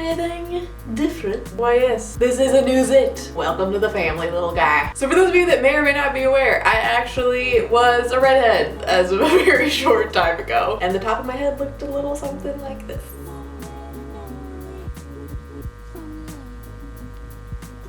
anything different? Why yes, this is a new zit. Welcome to the family, little guy. So for those of you that may or may not be aware, I actually was a redhead as of a very short time ago. And the top of my head looked a little something like this.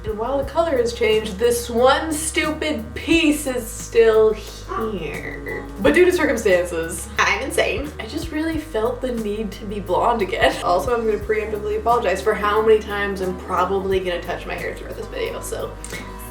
And while the color has changed, this one stupid piece is still here. But due to circumstances, I'm insane. I just really felt the need to be blonde again. Also, I'm gonna preemptively apologize for how many times I'm probably gonna touch my hair throughout this video, so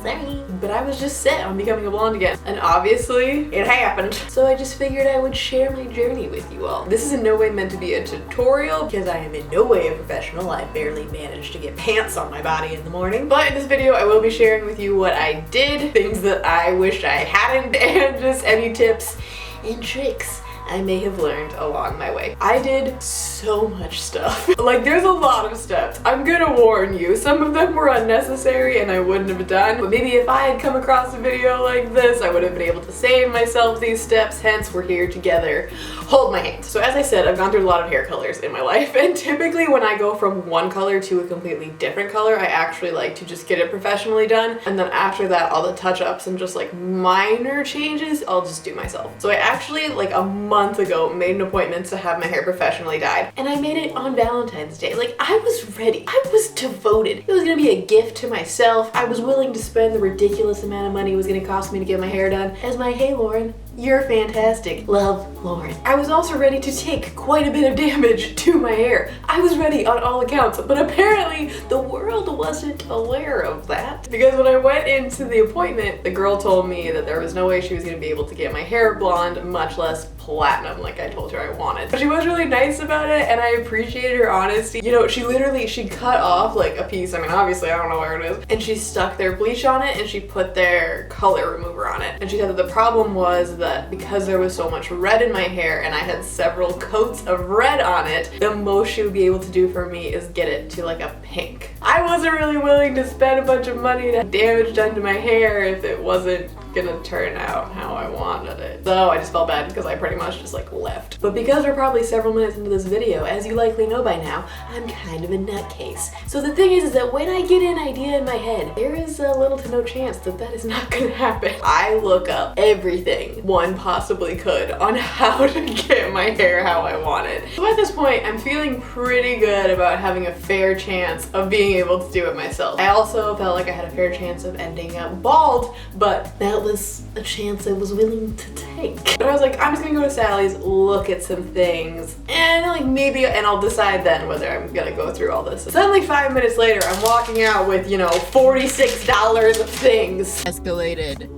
sorry. But I was just set on becoming a blonde again. And obviously, it happened. So I just figured I would share my journey with you all. This is in no way meant to be a tutorial because I am in no way a professional. I barely managed to get pants on my body in the morning. But in this video, I will be sharing with you what I did, things that I wished I hadn't, and just any tips and tricks I may have learned along my way. I did so much stuff. Like, there's a lot of steps. I'm gonna warn you, some of them were unnecessary and I wouldn't have done, but maybe if I had come across a video like this, I would have been able to save myself these steps, hence we're here together. Hold my hand. So as I said, I've gone through a lot of hair colors in my life, and typically when I go from one color to a completely different color, I actually like to just get it professionally done, and then after that, all the touch-ups and just like minor changes, I'll just do myself. So I actually, like a month ago, made an appointment to have my hair professionally dyed, and I made it on Valentine's Day. Like, I was ready. I was devoted. It was gonna be a gift to myself. I was willing to spend the ridiculous amount of money it was gonna cost me to get my hair done as my "Hey Lauren, you're fantastic. Love, Lauren." I was also ready to take quite a bit of damage to my hair. I was ready on all accounts, but apparently the world wasn't aware of that. Because when I went into the appointment, the girl told me that there was no way she was gonna be able to get my hair blonde, much less platinum like I told her I wanted. But she was really nice about it, and I appreciated her honesty. You know, she cut off like a piece, I mean obviously I don't know where it is, and she stuck their bleach on it and she put their color remover on it. And she said that the problem was that because there was so much red in my hair and I had several coats of red on it, the most she would be able to do for me is get it to like a pink. I wasn't really willing to spend a bunch of money to have damage done to my hair if it wasn't gonna turn out how I wanted it. So I just felt bad because I pretty much just like left. But because we're probably several minutes into this video, as you likely know by now, I'm kind of a nutcase. So the thing is that when I get an idea in my head, there is a little to no chance that that is not gonna happen. I look up everything one possibly could on how to get my hair how I want it. So at this point, I'm feeling pretty good about having a fair chance of being able to do it myself. I also felt like I had a fair chance of ending up bald, but that was a chance I was willing to take. But I was like, I'm just gonna go to Sally's, look at some things, and like maybe, and I'll decide then whether I'm gonna go through all this. Suddenly 5 minutes later, I'm walking out with, you know, $46 of things. Escalated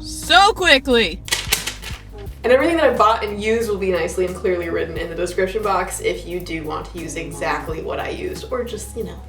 so quickly. And everything that I bought and used will be nicely and clearly written in the description box if you do want to use exactly what I used, or just, you know,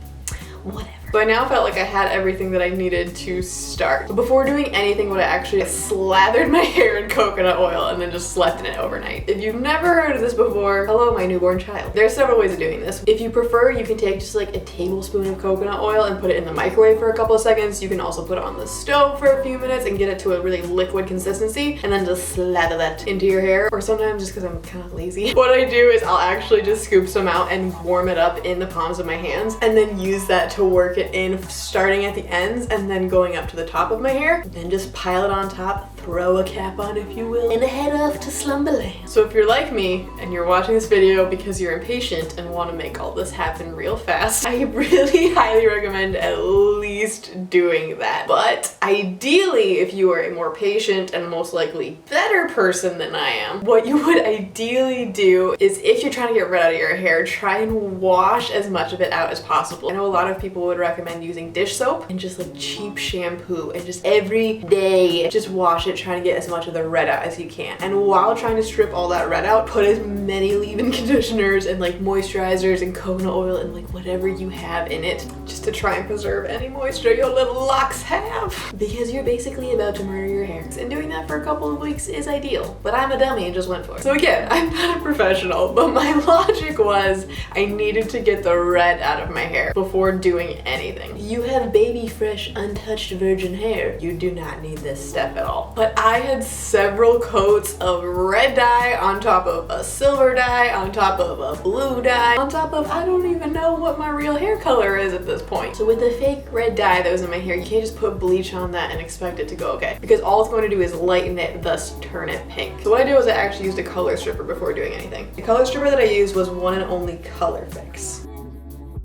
whatever. So I now felt like I had everything that I needed to start. But before doing anything, what I actually slathered my hair in coconut oil and then just slept in it overnight. If you've never heard of this before, hello my newborn child. There are several ways of doing this. If you prefer, you can take just like a tablespoon of coconut oil and put it in the microwave for a couple of seconds. You can also put it on the stove for a few minutes and get it to a really liquid consistency, and then just slather that into your hair. Or sometimes, just because I'm kind of lazy, what I do is I'll actually just scoop some out and warm it up in the palms of my hands, and then use that to work it in, starting at the ends and then going up to the top of my hair. Then just pile it on top, throw a cap on if you will, and head off to slumberland. So if you're like me and you're watching this video because you're impatient and want to make all this happen real fast, I really highly recommend at least doing that. But ideally, if you are a more patient and most likely better person than I am, what you would ideally do is, if you're trying to get red out of your hair, try and wash as much of it out as possible. I know a lot of people would recommend using dish soap and just like cheap shampoo and just every day just wash it, trying to get as much of the red out as you can. And while trying to strip all that red out, put as many leave-in conditioners and like moisturizers and coconut oil and like whatever you have in it. Just best to try and preserve any moisture your little locks have, because you're basically about to murder your hair. And doing that for a couple of weeks is ideal, but I'm a dummy and just went for it. So again, I'm not a professional, but my logic was I needed to get the red out of my hair before doing anything. You have baby fresh, untouched virgin hair. You do not need this step at all. But I had several coats of red dye on top of a silver dye, on top of a blue dye, on top of I don't even know what my real hair color is at this point. So with the fake red dye that was in my hair, you can't just put bleach on that and expect it to go okay, because all it's going to do is lighten it, thus turn it pink. So what I did was I actually used a color stripper before doing anything. The color stripper that I used was One and Only Colorfix.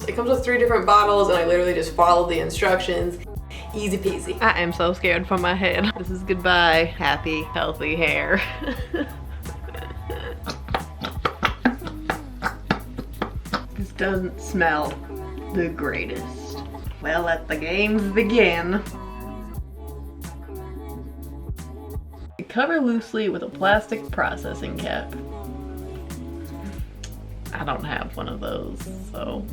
It comes with 3 different bottles and I literally just followed the instructions. Easy peasy. I am so scared for my head. This is goodbye, happy, healthy hair. This doesn't smell the greatest. Well, let the games begin. Cover loosely with a plastic processing cap. I don't have one of those, so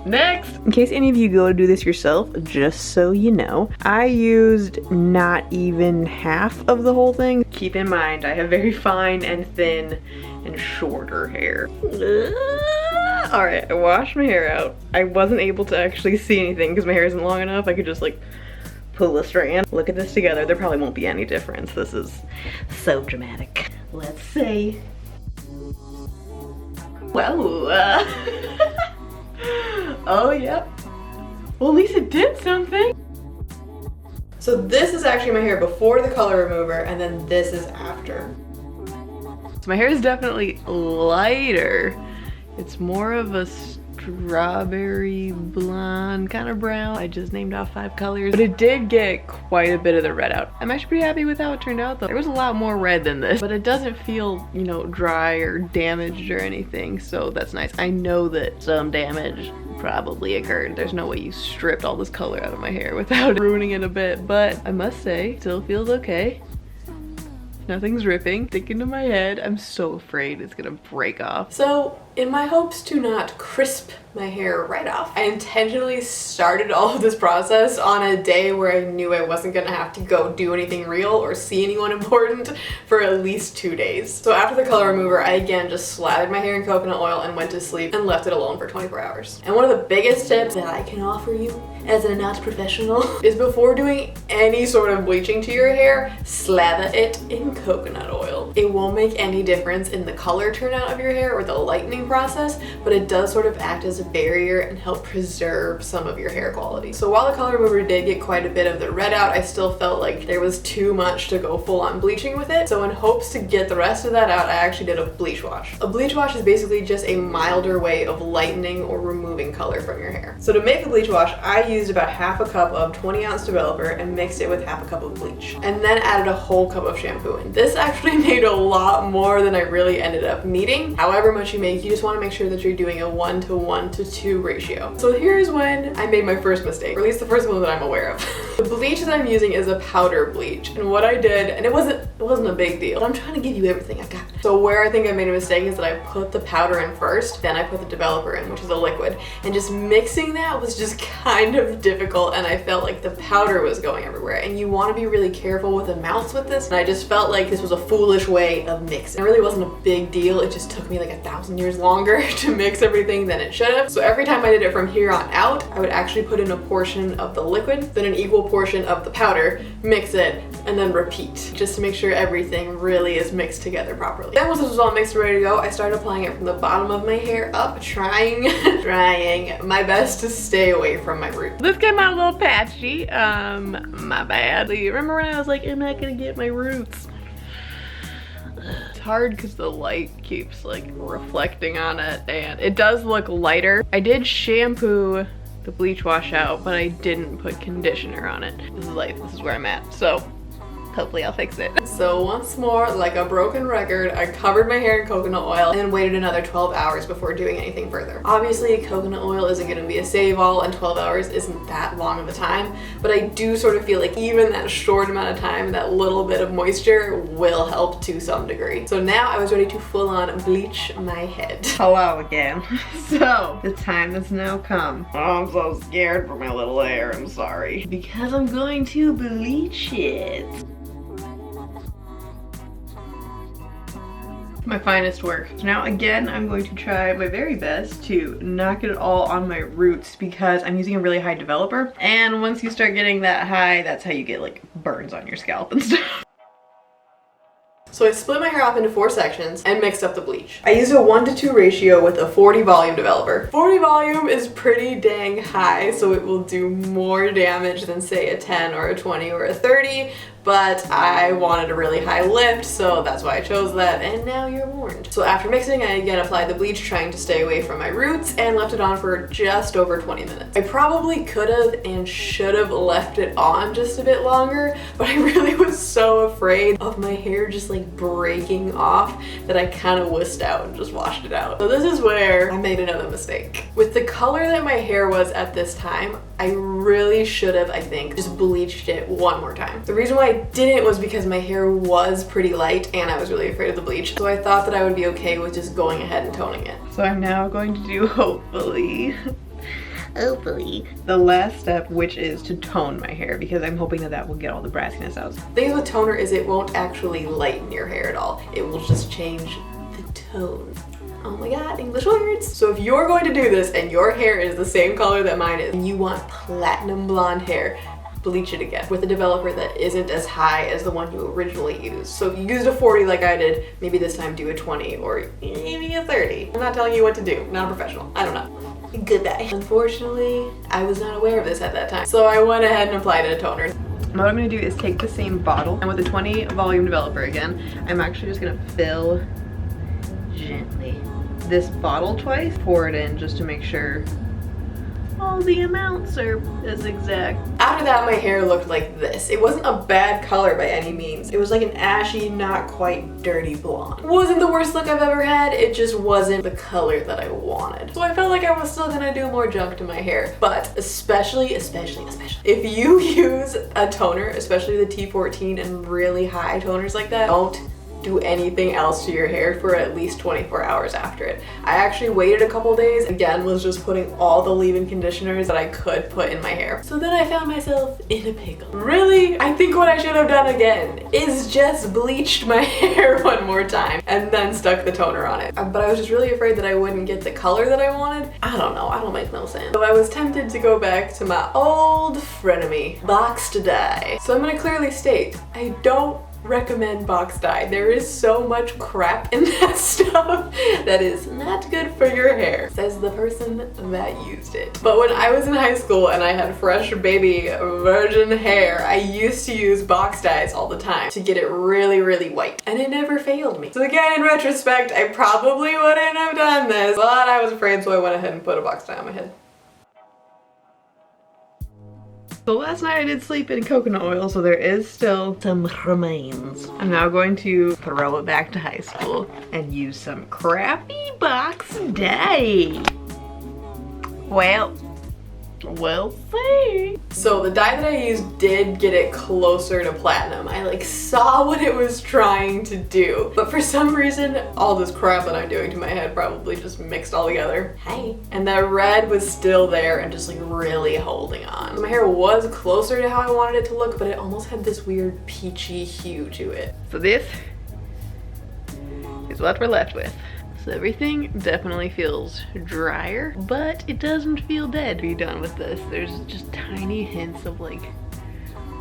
next. In case any of you go to do this yourself, just so you know, I used not even half of the whole thing. Keep in mind, I have very fine and thin and shorter hair. All right, I washed my hair out. I wasn't able to actually see anything because my hair isn't long enough. I could just like pull a strand. Look at this together. There probably won't be any difference. This is so dramatic. Let's see. Whoa. Oh, yep. Well, at least it did something. So this is actually my hair before the color remover, and then this is after. So my hair is definitely lighter. It's more of a strawberry blonde, kind of brown. I just named off 5 colors, but it did get quite a bit of the red out. I'm actually pretty happy with how it turned out though. There was a lot more red than this, but it doesn't feel, you know, dry or damaged or anything, so that's nice. I know that some damage probably occurred. There's no way you stripped all this color out of my hair without ruining it a bit, but I must say, still feels okay. Nothing's ripping, sticking to my head. I'm so afraid it's gonna break off. So in my hopes to not crisp my hair right off, I intentionally started all of this process on a day where I knew I wasn't gonna have to go do anything real or see anyone important for at least 2 days. So after the color remover, I again just slathered my hair in coconut oil and went to sleep and left it alone for 24 hours. And one of the biggest tips that I can offer you as a not professional is before doing any sort of bleaching to your hair, slather it in coconut oil. It won't make any difference in the color turnout of your hair or the lightening process, but it does sort of act as a barrier and help preserve some of your hair quality. So while the color remover did get quite a bit of the red out, I still felt like there was too much to go full on bleaching with it. So in hopes to get the rest of that out, I actually did a bleach wash. A bleach wash is basically just a milder way of lightening or removing color from your hair. So to make a bleach wash, I used about half a cup of 20-ounce developer and mixed it with half a cup of bleach, and then added a whole cup of shampoo. And this actually made a lot more than I really ended up needing. However much you make, you just want to make sure that you're doing a 1:1:2 ratio. So here's when I made my first mistake, or at least the first one that I'm aware of. The bleach that I'm using is a powder bleach, and what I did, and it wasn't a big deal, but I'm trying to give you everything I got. So where I think I made a mistake is that I put the powder in first, then I put the developer in, which is a liquid, and just mixing that was just kind of difficult, and I felt like the powder was going everywhere, and you want to be really careful with amounts with this, and I just felt like this was a foolish way of mixing. It really wasn't a big deal, it just took me like 1,000 years longer to mix everything than it should have. So every time I did it from here on out, I would actually put in a portion of the liquid, then an equal portion of the powder, mix it, and then repeat, just to make sure everything really is mixed together properly. Then once this was all mixed and ready to go, I started applying it from the bottom of my hair up, trying my best to stay away from my roots. This came out a little patchy, my bad. Remember when I was like, I'm not gonna get my roots? It's hard because the light keeps like reflecting on it, and it does look lighter. I did shampoo the bleach wash out, but I didn't put conditioner on it. This is where I'm at. So Hopefully I'll fix it. So once more, like a broken record, I covered my hair in coconut oil and waited another 12 hours before doing anything further. Obviously, coconut oil isn't gonna be a save-all and 12 hours isn't that long of a time, but I do sort of feel like even that short amount of time, that little bit of moisture will help to some degree. So now I was ready to full-on bleach my head. Hello again. So, the time has now come. Oh, I'm so scared for my little hair, I'm sorry. Because I'm going to bleach it. My finest work. So now again, I'm going to try my very best to not get it all on my roots because I'm using a really high developer. And once you start getting that high, that's how you get like burns on your scalp and stuff. So I split my hair off into 4 sections and mixed up the bleach. I used a 1:2 ratio with a 40 volume developer. 40 volume is pretty dang high, so it will do more damage than say a 10 or a 20 or a 30, but I wanted a really high lift, so that's why I chose that, and now you're warned. So after mixing, I again applied the bleach, trying to stay away from my roots, and left it on for just over 20 minutes. I probably could have and should have left it on just a bit longer, but I really was so afraid of my hair just like breaking off that I kind of whisked out and just washed it out. So this is where I made another mistake. With the color that my hair was at this time, I really should have, I think, just bleached it one more time. The reason why I didn't was because my hair was pretty light and I was really afraid of the bleach. So I thought that I would be okay with just going ahead and toning it. So I'm now going to do, hopefully, the last step, which is to tone my hair because I'm hoping that that will get all the brassiness out. The thing with toner is it won't actually lighten your hair at all. It will just change the tone. Oh my god, English words! So if you're going to do this and your hair is the same color that mine is, and you want platinum blonde hair, bleach it again with a developer that isn't as high as the one you originally used. So if you used a 40 like I did, maybe this time do a 20 or maybe a 30. I'm not telling you what to do, not a professional, I don't know. Goodbye. Unfortunately, I was not aware of this at that time, so I went ahead and applied a toner. What I'm going to do is take the same bottle, and with a 20 volume developer again, I'm actually just going to fill gently this bottle twice, pour it in just to make sure all the amounts are as exact. After that, my hair looked like this. It wasn't a bad color by any means. It was like an ashy, not quite dirty blonde. It wasn't the worst look I've ever had, it just wasn't the color that I wanted. So I felt like I was still gonna do more junk to my hair. But especially, if you use a toner, especially the T14 and really high toners like that, don't do anything else to your hair for at least 24 hours after it. I actually waited a couple days, again was just putting all the leave-in conditioners that I could put in my hair. So then I found myself in a pickle. Really, I think what I should have done again is just bleached my hair one more time and then stuck the toner on it. But I was just really afraid that I wouldn't get the color that I wanted. I don't know, I don't make no sense. So I was tempted to go back to my old frenemy, box to dye. So I'm gonna clearly state, I don't recommend box dye. There is so much crap in that stuff that is not good for your hair, says the person that used it. But when I was in high school and I had fresh baby virgin hair, I used to use box dyes all the time to get it really, really white, and it never failed me. So again, in retrospect, I probably wouldn't have done this, but I was afraid, so I went ahead and put a box dye on my head. So last night I did sleep in coconut oil, so there is still some remains. I'm now going to throw it back to high school and use some crappy box dye. Well, we'll see. So the dye that I used did get it closer to platinum. I like saw what it was trying to do, but for some reason all this crap that I'm doing to my head probably just mixed all together. Hi. And that red was still there and just like really holding on. My hair was closer to how I wanted it to look, but it almost had this weird peachy hue to it. So this is what we're left with. So everything definitely feels drier, but it doesn't feel dead. Be done with this. There's just tiny hints of like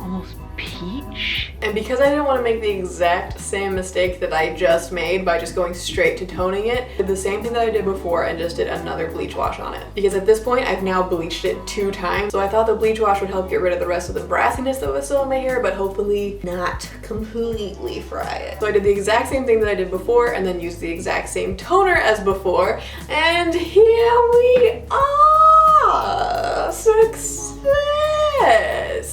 almost peach. And because I didn't want to make the exact same mistake that I just made by just going straight to toning it, I did the same thing that I did before and just did another bleach wash on it. Because at this point, I've now bleached it 2 times. So I thought the bleach wash would help get rid of the rest of the brassiness that was still in my hair, but hopefully not completely fry it. So I did the exact same thing that I did before and then used the exact same toner as before. And here we are! Success!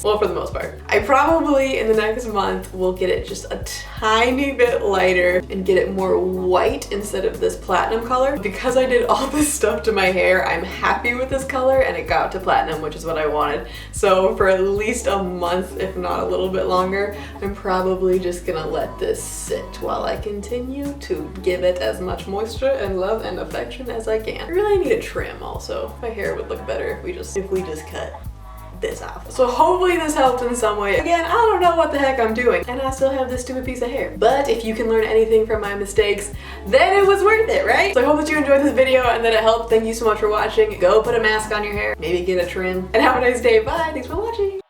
Well, for the most part. I probably in the next month will get it just a tiny bit lighter and get it more white instead of this platinum color. Because I did all this stuff to my hair, I'm happy with this color and it got to platinum, which is what I wanted. So for at least a month, if not a little bit longer, I'm probably just gonna let this sit while I continue to give it as much moisture and love and affection as I can. I really need a trim also. My hair would look better if we just cut this off. So hopefully this helped in some way. Again, I don't know what the heck I'm doing and I still have this stupid piece of hair. But if you can learn anything from my mistakes, then it was worth it, right? So I hope that you enjoyed this video and that it helped. Thank you so much for watching. Go put a mask on your hair, maybe get a trim, and have a nice day. Bye, thanks for watching.